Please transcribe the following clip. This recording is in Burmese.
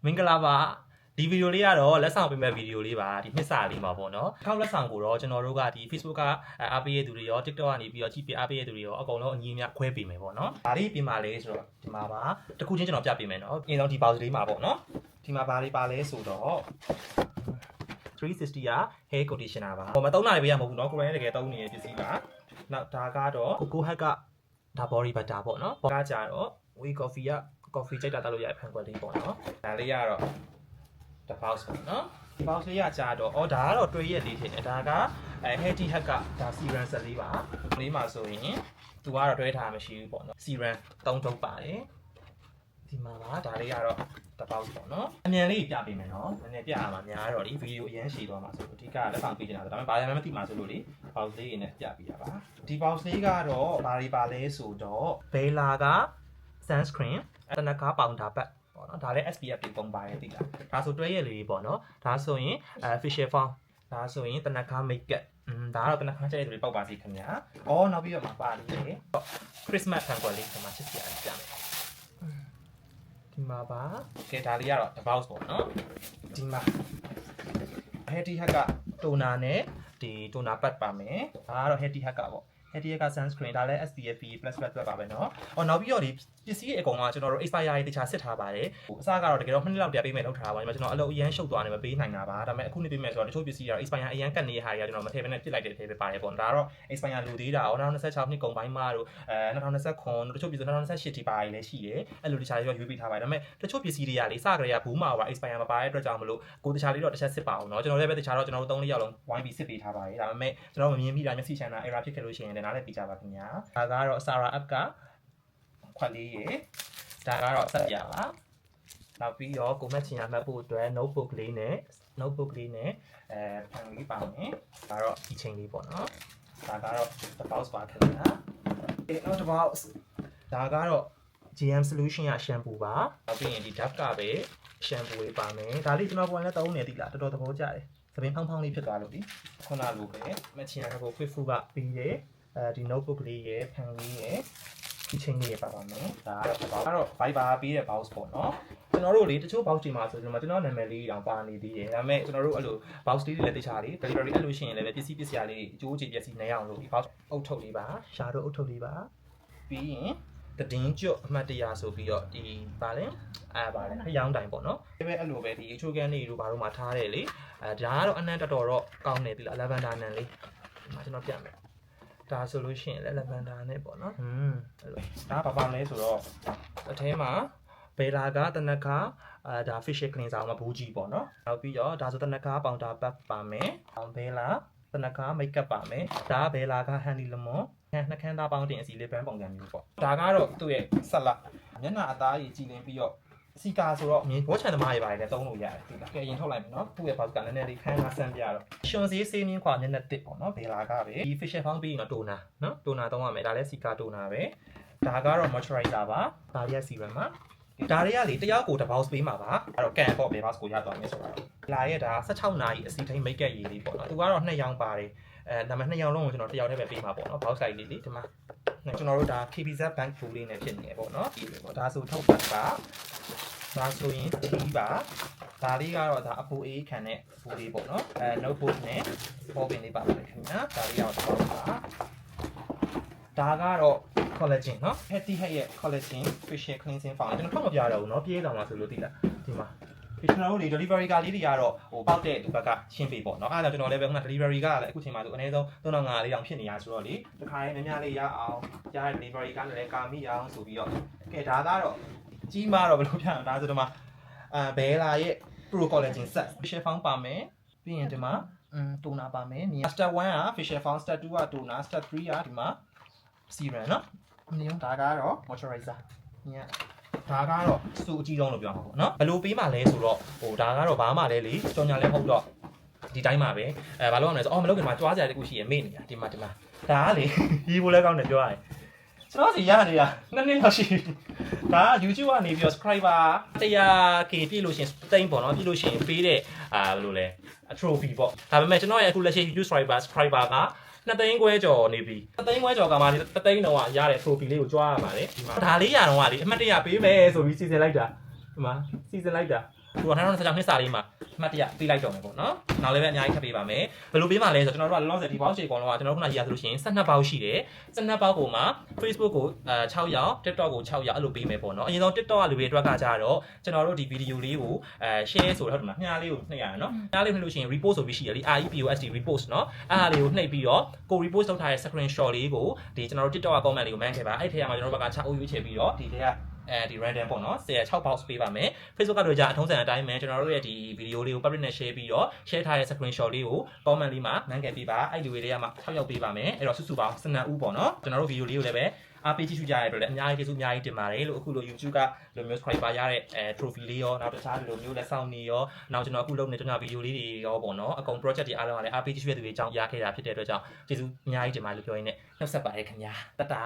မင်္ဂလာပါဒီဗီဒီယိုလေးကတော့လက်ဆောင်ပေးမဲ့ဗီဒီယိုလေးပါဒီနှစ်စာလေးမှာပေါ့နော်ထောက်လက်ဆောင်ကိုတော့ကျွန်တော်တို့ကဒီ Facebook ကအားပေးရသူတွေရော TikTok ကနေပြီးတော့ကြည့်ပြအားပေးရသူတွေရောအကုန်လုံးအညီအမျှခွဲပေးမယ်ပေါ့နော်ဒါလေးပြင်ပါလေဆိုတော့ဒီမှာပါတခုချင်းကျွန်တော်ပြပေးမယ်နော်အရင်ဆုံးဒီ box လေးမှာပေါ့နော်ဒီမှာဘာလေးပါလဲဆိုတော့360က hair conditioner ပါဟိုမသုံးနိုင်ပေးရမဟုတ်ဘူးနော်ကိုရိုင်းတကယ်သုံးနေတဲ့ပစ္စည်းပါနောက်ဒါကတော့ Coco Hat ကဒါ body butter ပေါ့နော်ကကြတော့ We Coffee က coffee ကြိုက်တာတောက်လို့ရဖန်ခွက်လေးပေါ့နော်ဒါလေးကတော့the box ပေါ့နော် box လေးကကြာတော့အော်ဒါကတော့တွေးရက်လေးထင်တယ်ဒါကhealthy hack ကဒါ serum ဆက်လေးပါလေးမှာဆိုရင်သူကတော့တွဲထားမရှိဘူးပေါ့နော် serum 3ထုပ်ပါတယ်ဒီမှာပါဒါလေးကတော့ the box ပေါ့နော်အမြန်လေးပြပေးမယ်နော်နည်းနည်းပြရမှာများတော့ဒီဗီဒီယိုအရင်ရှည်သွားမှာဆိုအဓိကလက်ဆောင်ပေးနေတာဒါပေမဲ့ဘာမှမသိမှာဆိုလို့လေ box လေးနဲ့ပြပေးရပါဒီ box လေးကတော့ဘာတွေပါလဲဆိုတော့ Bella က sunscreen တနခါပေါင်တာပတ်ပေါ့နော်ဒါလည်း SPF တွေပုံပါတယ်သိလားဒါဆိုတွဲရက်လေးပေါ့နော်ဒါဆိုရင်facial foam ဒါဆိုရင်တနခါ makeup ဒါကတော့တနခါကျတဲ့သူတွေပေါက်ပါစီခင်ဗျာအော်နောက်ပြီးတော့မှာပါလေးလေ Christmas ဖန်ကွက်လေးဒီမှာချစ်စရာကြမယ်ဒီမှာပါကဲဒါလေးကတော့ the box ပေါ့နော်ဒီမှာ Healthy Hack က toner နဲ့ဒီ toner pad ပါမယ်ဒါကတော့ Healthy Hack ကပေါ့Healthy Hack က sunscreen ဒါလည်း SPF+ ပါပဲเนาะအော်နောက်ပြီးတော့ဒီပစ္စည်းအကောင်ကကျွန်တော်တို့ expire ရေးတခြားစစ်ထားပါတယ်ဟိုအစားကတော့တကယ်တော့2နှစ်လောက်ပြပေးမယ်လောက်ထားပါညီမကျွန်တော်အလုပ်အရန်ရှုပ်သွားနေမပေးနိုင်တာပါဒါပေမဲ့အခုနေပေးမယ်ဆိုတော့တချို့ပစ္စည်းကတော့ expire အရန်ကတ်နေတဲ့ဟာတွေကကျွန်တော်မထည့်ဘဲနဲ့ပြစ်လိုက်တဲ့ထဲပဲပါတယ်ပေါ့ဒါတော့ expire လူသေးတာရော2026နှစ်ကုန်ပိုင်းမှာတို့2029တချို့ပစ္စည်း2028ထိပါလည်းရှိတယ်အဲ့လိုတခြားတွေရွေးပေးထားပါတယ်ဒါပေမဲ့တချို့ပစ္စည်းတွေကလေစကြရဘူးမှာပါ expire မပါတဲ့အတွက်ကြောင့်မလို့ကိုတခြားလေးတော့တစ်ချက်စစ်ပါအောင်เนาะကျွန်တော်လည်းပဲတခြားတော့ကျွန်တော်တို့3-4ယောက်လုံး YB စစ်ပေးထားပါတယ်ဒါပေမဲ့ကျွန်တော်မမြင်မိတာမျက်စိချမ်းတာ error ဖြစ်ခဲ့လို့ရှိရင်လည်းနားလည်ပြကြပါခင်ဗျာဒါကတော့ Sarah app ကခွက်လေးရေဒါကတော့ဆက်ပြပါနောက်ပြီးတော့ကိုမက်ချင်ရမှတ်ဖို့အတွက် notebook လေးနဲ့ဖန်လေးပါမယ်ဒါတော့ဒီချိန်လေးပေါ့နော်ဒါကတော့ the box ပါခင်ဗျာနောက် the box ဒါကတော့ GM solution ရ shampoo ပါနောက်ပြီးရင်ဒီ Dove ကပဲ shampoo လေးပါမယ်ဒါလေးကျွန်တော်ပုံနဲ့သုံးနေသီလားတော်တော်သဘောကျတယ်သပင်းဖောင်းလေးဖြစ်သွားလို့ဒီခုနလိုပဲမချင်ရတော့ quick food ကပြီးတယ်ဒီ notebook လေးရယ်ဖန်လေးရယ်ဒီချိန်လေးရပါပါမယ်ဒါကတော့ Viber ပေးတဲ့ box ပေါ့နော်ကျွန်တော်တို့လေတချို့ box တွေမှာဆိုကျွန်တော်နာမည်လေးတောင်ပါနေသေးတယ်ဒါပေမဲ့ကျွန်တော်တို့အဲ့လို box လေးတွေလည်းတခြားလေး delivery အဲ့လိုရှိရင်လည်းပစ္စည်းရလေးအကျိုးအကျေပစ္စည်းနေအောင်လို့ဒီ box အုပ်ထုပ်လေးပါရှားတို့အုပ်ထုပ်လေးပါပြီးရင်တည်င်းကျွတ်အမှတ်တရဆိုပြီးတော့ဒီပါလဲပါလဲအယောင်တိုင်ပေါ့နော်ဒီပဲအဲ့လိုပဲဒီအချိုကန်လေးတို့ဘာလို့မှထားတယ်လေဒါကတော့အနံ့တော်တော့ကောင်းနေပြီလား lavender နံလေးဒီမှာကျွန်တော်ပြမယ်ဒါဆိုလို့ရှိရင်လည်း lavender နဲ့ပေါ့နော်အဲ့လိုဒါပါလဲဆိုတော့အထဲမှာဘယ်လာကတနခါဒါ facial cleanser မှာဘူးကြီးပေါ့နော်နောက်ပြီးတော့ဒါဆိုတနခါပေါင်တာပတ်ပါမယ်ဘယ်လာတနခါ makeup ပါမယ်ဒါဘယ်လာက honey lemon နှခမ်းသားပေါင်းတင်အစီလေးပန်းပုံစံမျိုးပေါ့ဒါကတော့သူ့ရဲ့ဆက်လက်မျက်နှာအသားကြီးကြည်လင်ပြီးတော့စီကာဆိုတော့ဝတ်ချန်သမားတွေပါတယ်လည်းသုံးလို့ရတယ်ဒီလားကဲရင်ထုတ်လိုက်မယ်နော်သူ့ရဲ့ box ကလည်းနည်းနည်းလေးခန်းကဆန်းပြတော့ရှင်စီစေးမြင်းခွာမျက်နှာတစ်ပေါ့နော်ဘယ်လာကပဲဒီ facial foam ပြီးရင်တော့ toner နော် toner သုံးရမယ်ဒါလည်းစီကာ toner ပဲဒါကတော့ moisturizer ပါဒါလေးက serum ပါဒါတွေကလေတယောက်ကိုတစ် box ပေးမှာပါအဲ့တော့ကန်ပေါ့ဘယ် box ကိုရသွားမယ်ဆိုတာလာရဲ့ဒါ16နာရီအစီထိန် make up ရည်လေးပေါ့နော်သူကတော့2ရောင်ပါတယ်ဒါမှ2ရောင်လုံးကိုကျွန်တော်တစ်ယောက်တည်းပဲပေးမှာပေါ့နော် box size လေးလေဒီမှာကျွန်တော်တို့ဒါ KBZ bank tool လေးနဲ့ဖြစ်နေတယ်ပေါ့နော်ဒီလိုပေါ့ဒါဆိုထုတ်ပတ်ပါဒါဆိုရင်ထီးပါဒါလေးကတော့ဒါအပူအေးခံတဲ့ပူလေးပေါ့နော်notebook နဲ့ပေါ်ပင်လေးပါပါတယ်ခင်ဗျာဒါလေးကတော့ပါဒါကတော့ collagen เนาะ Healthy Hack ရဲ့ collagen facial cleansing foam ကျွန်တော်ထုတ်မပြတော့ဘူးเนาะပြေးတောင်မှာဆိုလို့သိလားဒီမှာကျွန်တော်တို့ဒီ delivery ကလေးတွေကတော့ဟိုပေါက်တဲ့ဒီဘက်ကရှင်းပေးပေါ့เนาะအဲ့ဒါကျွန်တော်လည်းပဲခုန delivery ကလည်းအခုချိန်မှာဆိုအနည်းဆုံး3500တောင်ဖြစ်နေရဆိုတော့လေတခါရင်များလေးရအောင်ရတဲ့ delivery ကလည်းကာမိရအောင်ဆိုပြီးတော့ကဲဒါကတော့ကြီးမားတော့ဘယ်လိုပြအောင်ဒါဆိုဒီမှာဘဲလာရဲ့ pro collagen set facial foam ပါမယ်ပြီးရင်ဒီမှာtoner ပါမယ် step 1က facial foam step 2က toner step 3ကဒီမှာ serum เนาะဒီဒါကတော့ moisturizer ညဒါကတော့စူအကြီးဆုံးလို့ပြောမှာပေါ့နော်ဘယ်လိုပေးမှလဲဆိုတော့ဟိုဒါကတော့ဘာမှလဲလေကြော်ညာလဲဟုတ်တော့ဒီတိုင်းမှာပဲဘာလို့ရမလဲဆိုမလုပ်ခင်မှာကြွားစရာတခုရှိရင်မေ့နေတာဒီမှာဒါကလေရီးဖို့လဲကောင်းတယ်ပြောရတယ်ကျွန်တော်စီရနေတာ2နှစ်လောက်ရှိပြီဒါက YouTube ကနေပြီးတော့ subscriber 100k ပြည့်လို့ရှိရင်တိန်းပေါ့နော်ပြည့်လို့ရှိရင်ပေးတဲ့ဘယ်လိုလဲ trophy ပေါ့ဒါပေမဲ့ကျွန်တော်ရဲ့အခုလက်ရှိ YouTube subscriber က2သိန်းခွဲကျော်နေပြီ2သိန်းခွဲကျော်ကမှဒီ3သိန်းတော့ရတဲ့ trophy လေးကိုကြွားရပါတယ်ဒီမှာဒါလေးရတော့ကလေအမှတ်တရပေးမယ်ဆိုပြီးစီစဉ်လိုက်တာဒီမှာစီစဉ်လိုက်တာ ကိုတော့2026နှစ်စာလေးမှာမှတ်တရပေးလိုက်တော့မယ်ပေါ့နော်နောက်လည်းပဲအများကြီးထပ်ပေးပါမယ်ဘယ်လိုပေးမှလဲဆိုတော့ကျွန်တော်တို့ကလောလောဆယ်ဒီဘောက်ချေကောင်တော့ကျွန်တော်တို့ခုနရေးရဆိုလို့ရှိရင်12ဘောက်ရှိတယ်12ဘောက်ကိုမှ Facebook ကို6ယောက် TikTok ကို6ယောက်အဲ့လိုပေးမယ်ပေါ့နော်အရင်ဆုံး TikTok ကလူတွေအတွက်ကကြတော့ကျွန်တော်တို့ဒီဗီဒီယိုလေးကိုshare ဆိုတော့ဟုတ်တယ်မလားမြားလေးကိုနှိပ်ရအောင်နော်မြားလေးနှိပ်လို့ရှိရင် repost ဆိုပြီးရှိရလေ REPOST repost နော်အဲ့ဒါလေးကိုနှိပ်ပြီးတော့ကို repost လုပ်ထားတဲ့ screenshot လေးကိုဒီကျွန်တော်တို့ TikTok က comment လေးကို man ခဲ့ပါအဲ့ထဲမှာကျွန်တော်တို့ဘက်က6အုပ်ရွေးချယ်ပြီးတော့ဒီထဲကဒီ random ပေါ့နော်6 box ပေးပါမယ် Facebook ကတော့ကြာအထုံးစံအတိုင်းပဲကျွန်တော်တို့ရဲ့ဒီ video လေးကို public နဲ့ share ပြီးတော့ share ထားတဲ့ screenshot လေးကို comment လေးမှာ man ခဲ့ပေးပါအဲ့ဒီတွေကမှ6ယောက်ပေးပါမယ်အဲ့တော့စုစုပေါင်း12ဦးပေါ့နော်ကျွန်တော်တို့ video လေးကိုလည်းပဲအားပေးကြည့်ရှုကြရတဲ့အတွက်လည်းအများကြီးကျေးဇူးအများကြီးတင်ပါတယ်လို့အခုလို YouTube ကလိုမျိုး subscriber ရတဲ့trophy လေးရောနောက်တခြားလိုမျိုးလက်ဆောင်တွေရောနောက်ကျွန်တော်အခုလုပ်နေကျွန်တော် video လေးတွေရောပေါ့နော်အကုန် project တွေအားလုံးကလည်းအားပေးကြည့်ရှုရတဲ့သူတွေအကြောင်းရခဲ့တာဖြစ်တဲ့အတွက်ကြောင့်ကျေးဇူးအများကြီးတင်ပါတယ်လို့ပြောရင်းနဲ့နှုတ်ဆက်ပါတယ်ခင်ဗျာတတာ